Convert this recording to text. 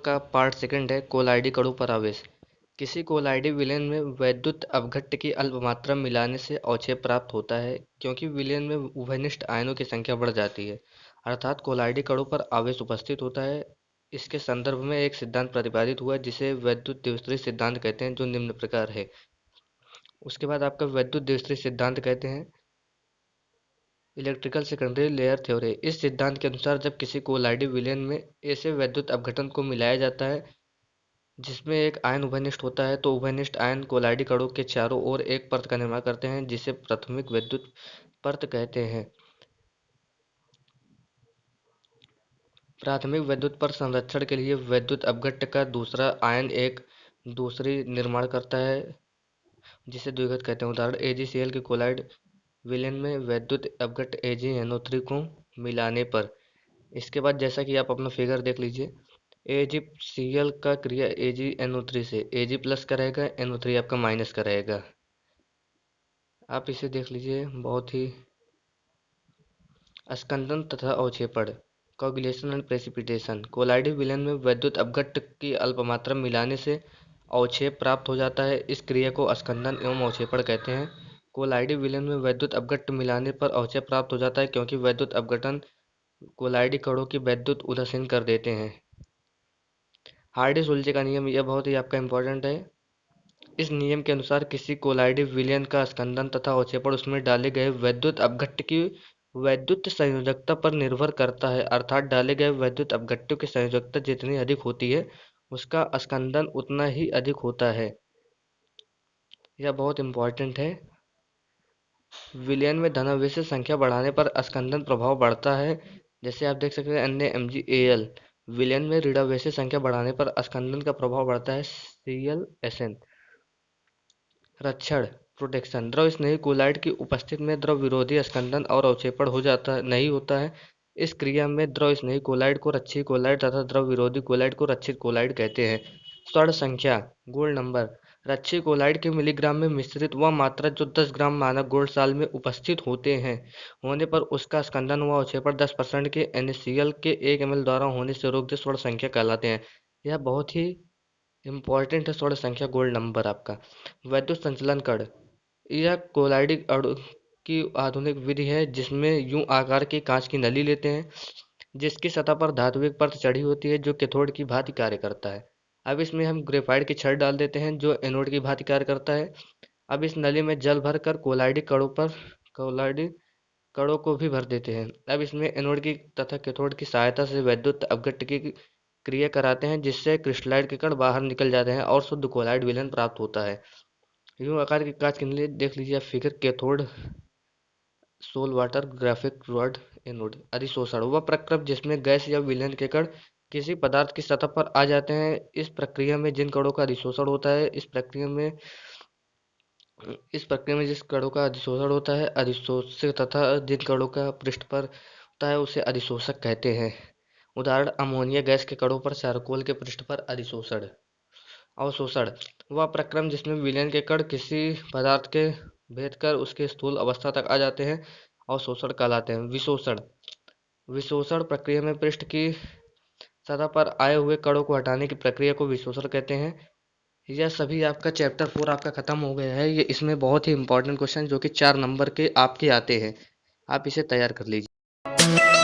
का part second है कोलाइडी कणु पर आवेश। किसी कोलाइडी विलयन में वैद्युत अपघट्य की अल्प मात्रा मिलाने से अवक्षेप प्राप्त होता है, क्योंकि विलयन में उभयनिष्ठ आयनों की संख्या बढ़ जाती है, अर्थात कोलाइडी कणु पर आवेश उपस्थित होता है। इसके संदर्भ में एक सिद्धांत प्रतिपादित हुआ जिसे वैद्युत द्विस्त्री सिद्धांत कहते हैं, जो निम्न प्रकार है। उसके बाद आपका वैद्युत द्विस्त्री सिद्धांत कहते हैं इलेक्ट्रिकल सेकेंडरी लेयर थ्योरी। इस सिद्धांत के अनुसार जब किसी कोलाइडी विलयन में ऐसे वैद्युत अपघटन को मिलाया जाता है जिसमें एक आयन उभयनिष्ठ होता है, तो उभयनिष्ठ आयन कोलाइडी कणों के चारों ओर एक परत का निर्माण करते हैं, जिसे प्राथमिक वैद्युत परत कहते हैं। प्राथमिक वैद्युत परत संरक्षण के लिए वैद्युत अपघट्य का दूसरा आयन एक दूसरी निर्माण करता है, जिसे द्विघात कहते हैं। उदाहरण AgCl के कोलाइड विलयन में वैद्युत अपघट्य AgNO3 को मिलाने पर। इसके बाद जैसा कि आप अपना फिगर देख लीजिए, AgCl का क्रिया AgNO3 से Ag प्लस का रहेगा, NO3 आपका माइनस का रहेगा। आप इसे देख लीजिए, बहुत ही स्कंदन तथा अवक्षेपण कोगुलेशन एंड प्रेसिपिटेशन। कोलाइडी विलयन में वैद्युत अपघट्य की अल्प मात्रा मिलाने से अवक्षेप प्राप्त हो जाता है। इस क्रिया को स्कंदन एवं अवक्षेपण कहते हैं। कोलाइडी विलयन में वैद्युत अपघट्य मिलाने पर अवक्षेप प्राप्त हो जाता है, क्योंकि वैद्युत अपघटन कोलाइडी कणों की वैद्युत उदासीन कर देते हैं। हार्डी-सुलज़े का नियम, यह बहुत ही आपका इम्पोर्टेंट है। इस नियम के अनुसार किसी कोलाइडी विलयन का स्कंदन तथा अवक्षेपण उसमें डाले गए वैद्युत अपघट्य की वैद्युत संयोजकता पर निर्भर करता है, अर्थात डाले गए वैद्युत अपघट्यों की संयोजकता जितनी अधिक होती है उसका स्कंदन उतना ही अधिक होता है। यह बहुत इम्पोर्टेंट है। विलयन में धनावेश संख्या बढ़ाने पर स्कंदन प्रभाव बढ़ता है। जैसे आप देख सकते हैं NaMgAl। विलयन में ऋणावेश संख्या बढ़ाने पर स्कंदन का प्रभाव बढ़ता है ClSn। रक्षण प्रोटेक्शन। द्रव स्नेही कोलाइड की उपस्थिति में द्रव विरोधी स्कंदन और अवक्षेपण नहीं होता है। इस क्रिया में द्रव स्नेही कोलाइड को रक्षी कोलाइड तथा द्रव विरोधी कोलाइड को रक्षित कोलाइड कहते हैं। स्वर्ण संख्या गोल्ड नंबर। रक्षी कोलाइड के मिलीग्राम में मिश्रित वह मात्रा जो 10 ग्राम मानक गोल्ड साल में उपस्थित होने पर उसका स्कंदन व अवक्षेपण 10% के NaCl के 1 ml द्वारा होने से रोक स्वर्ण संख्या कहलाते हैं। यह बहुत ही इम्पॉर्टेंट है स्वर्ण संख्या गोल्ड नंबर आपका। वैद्युत संचलन कण। यह कोलाइडी अणु की आधुनिक विधि है जिसमें यूं आकार की कांच की नली लेते हैं, जिसकी सतह पर धात्विक परत चढ़ी होती है जो कैथोड की भांति कार्य करता है। अब इसमें हम ग्रेफाइट की छड़ डाल देते हैं जो एनोड की भांति कार्य करता है। अब इस नली में जल भरकर कोलाइडी कणों को भी भर देते हैं। अब इसमें एनोड की तथा कैथोड की सहायता से वैद्युत अपघट्य की क्रिया कराते हैं, जिससे क्रिस्टलाइट के कण बाहर निकल जाते हैं और शुद्ध कोलाइड विलयन प्राप्त होता है। यूं आकार की कांच के लिए देख लीजिए figure. Cathode sol water graphic rod anode. अधिशोषण वह प्रक्रम जिसमें गैस या विलयन के कण किसी पदार्थ की सतह पर आ जाते हैं। इस प्रक्रिया में जिन कणों का अधिशोषण होता है जिस कणों का अधिशोषण होता है अधिशोषक, तथा जिन कणों का पृष्ठ पर होता है उसे अधिशोषक कहते हैं। उदाहरण अमोनिया गैस के कणों पर चारकोल के पृष्ठ पर अधिशोषण। अवशोषण वह प्रक्रम जिसमें विलयन के कण किसी पदार्थ के भेद कर उसके स्थूल अवस्था तक आ जाते हैं अवशोषण कहलाते हैं। विशोषण विशोषण प्रक्रिया में पृष्ठ की सतह पर आए हुए कणों को हटाने की प्रक्रिया को विशोषण कहते हैं। यह सभी आपका चैप्टर 4 आपका खत्म हो गया है। ये इसमें बहुत ही इंपॉर्टेंट क्वेश्चन जो कि 4 नंबर के आपके आते हैं, आप इसे तैयार कर लीजिए।